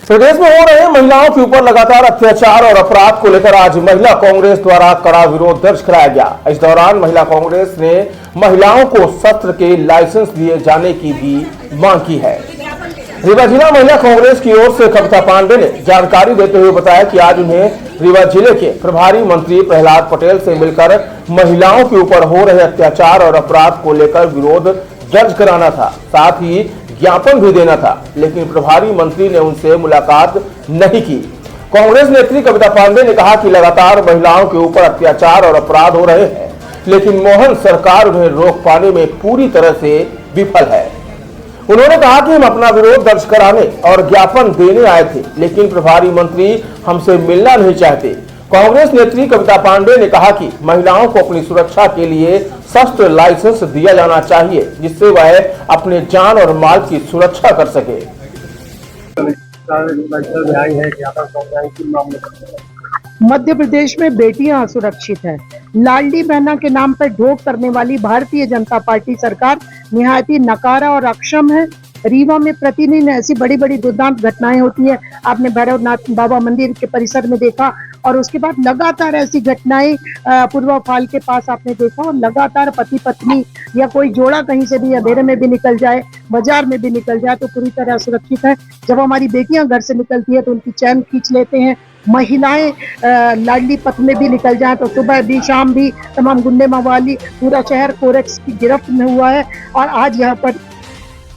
प्रदेश में हो रहे महिलाओं के ऊपर लगातार अत्याचार और अपराध को लेकर आज महिला कांग्रेस द्वारा कड़ा विरोध दर्ज कराया गया। इस दौरान महिला कांग्रेस ने महिलाओं को शस्त्र के लाइसेंस दिए जाने की भी मांग की है। रीवा जिला महिला कांग्रेस की ओर से कविता पांडे ने जानकारी देते हुए बताया कि आज उन्हें रीवा जिले के प्रभारी मंत्री प्रहलाद पटेल से मिलकर महिलाओं के ऊपर हो रहे अत्याचार और अपराध को लेकर विरोध दर्ज कराना था, साथ ही ज्ञापन भी देना था, लेकिन प्रभारी मंत्री ने उनसे मुलाकात नहीं की। कांग्रेस नेत्री कविता पांडे ने कहा कि लगातार महिलाओं के ऊपर अत्याचार और अपराध हो रहे हैं, लेकिन मोहन सरकार उन्हें रोक पाने में पूरी तरह से विफल है। उन्होंने कहा कि हम अपना विरोध दर्ज कराने और ज्ञापन देने आए थे, लेकिन प्रभारी मंत्री हमसे मिलना नहीं चाहते। कांग्रेस नेत्री कविता पांडे ने कहा कि महिलाओं को अपनी सुरक्षा के लिए शस्त्र लाइसेंस दिया जाना चाहिए, जिससे वह अपने जान और माल की सुरक्षा कर सके। मध्य प्रदेश में बेटियां असुरक्षित हैं। लाडली बहना के नाम पर ढोंग करने वाली भारतीय जनता पार्टी सरकार निहायत ही नकारा और अक्षम है। रीवा में प्रतिदिन ऐसी बड़ी बड़ी दुर्दांत घटनाएं होती है। आपने भैरवनाथ बाबा मंदिर के परिसर में देखा, और उसके बाद लगातार ऐसी घटनाएं पूर्वा फाल के पास आपने देखा, और लगातार पति पत्नी या कोई जोड़ा कहीं से भी अंधेरे में भी निकल जाए, बाजार में भी निकल जाए तो पूरी तरह सुरक्षित है। जब हमारी बेटियां घर से निकलती है तो उनकी चैन खींच लेते हैं। महिलाएं लाडली पथ में भी निकल जाए तो सुबह भी शाम भी तमाम गुंडे मवाली, पूरा शहर कोरेक्स की गिरफ्त में हुआ है। और आज यहाँ पर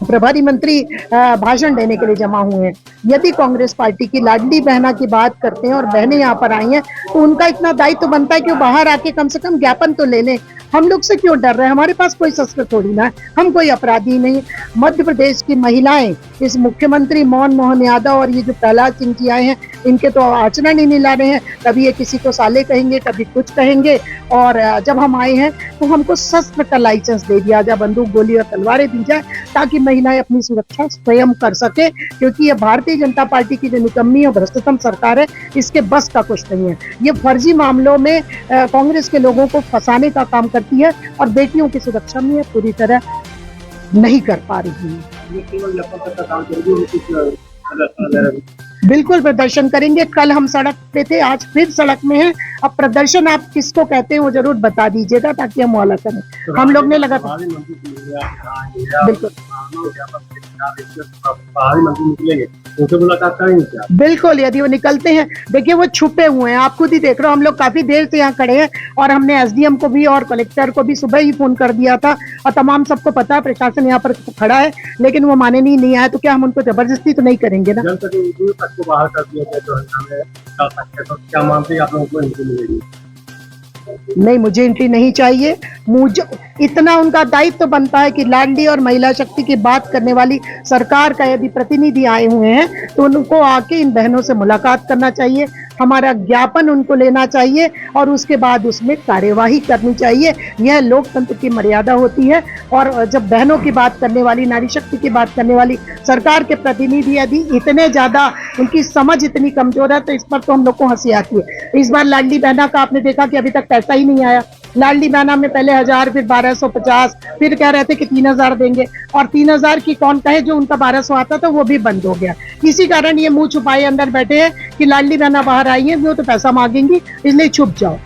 प्रभारी मंत्री भाषण देने के लिए जमा हुए हैं। यदि कांग्रेस पार्टी की लाडली बहना की बात करते हैं और बहनें यहाँ पर आई हैं, तो उनका इतना दायित्व तो बनता है कि वो बाहर आके कम से कम ज्ञापन तो ले लें। हम लोग से क्यों डर रहे हैं? हमारे पास कोई शस्त्र थोड़ी ना है, हम कोई अपराधी नहीं। मध्य प्रदेश की महिलाएं इस मुख्यमंत्री मोहन यादव और ये जो प्रहलाद सिंह जी आए हैं, इनके तो आचरण ही नहीं ला रहे हैं। कभी ये किसी को साले कहेंगे, कभी कुछ कहेंगे। और जब हम आए हैं तो हमको शस्त्र का लाइसेंस दे दिया जाए, बंदूक गोली और तलवारें दी जाए, ताकि महिलाएं अपनी सुरक्षा स्वयं कर सके। क्योंकि ये भारतीय जनता पार्टी की जो निकम्मी और भ्रष्टतम सरकार है, इसके बस का कुछ नहीं है। ये फर्जी मामलों में कांग्रेस के लोगों को फंसाने का काम करती है और बेटियों की सुरक्षा में पूरी तरह नहीं कर पा रही है। बिल्कुल प्रदर्शन करेंगे। कल हम सड़क पे थे, आज फिर सड़क में हैं। अब प्रदर्शन आप किसको कहते हैं वो जरूर बता दीजिएगा, ताकि हम वाला करें। हम लोग ने लगा बिल्कुल यदि वो निकलते हैं, देखिए वो छुपे हुए हैं, आप खुद ही देख रहे हो। हम लोग काफी देर से यहाँ खड़े हैं और हमने एसडीएम को भी और कलेक्टर को भी सुबह ही फोन कर दिया था, और तमाम सबको पता है प्रशासन यहाँ पर खड़ा है, लेकिन वो माने नहीं आया। तो क्या हम उनको जबरदस्ती तो नहीं करेंगे ना? को बाहर कर दिया जाए तो क्या मानते हैं आप लोगों को एंट्री मिलेगी? नहीं, मुझे एंट्री नहीं चाहिए। मुझे इतना उनका दायित्व तो बनता है कि लाडली और महिला शक्ति की बात करने वाली सरकार का यदि प्रतिनिधि आए हुए हैं तो उनको आके इन बहनों से मुलाकात करना चाहिए, हमारा ज्ञापन उनको लेना चाहिए और उसके बाद उसमें कार्यवाही करनी चाहिए। यह लोकतंत्र की मर्यादा होती है। और जब बहनों की बात करने वाली, नारी शक्ति की बात करने वाली सरकार के प्रतिनिधि यदि इतने ज्यादा, उनकी समझ इतनी कमजोर है, तो इस पर तो हम लोग को हंसी आती है। इस बार लाडली बहना का आपने देखा कि अभी तक पैसा ही नहीं आया। लाडली बहना में पहले 1000, फिर 1250, फिर कह रहे थे कि 3000 देंगे, और 3000 की कौन कहे, जो उनका 1200 आता था वो भी बंद हो गया। इसी कारण ये मुंह छुपाए अंदर बैठे हैं कि लाडली बहना बाहर आई है, वो तो पैसा मांगेंगी, इसलिए छुप जाओ।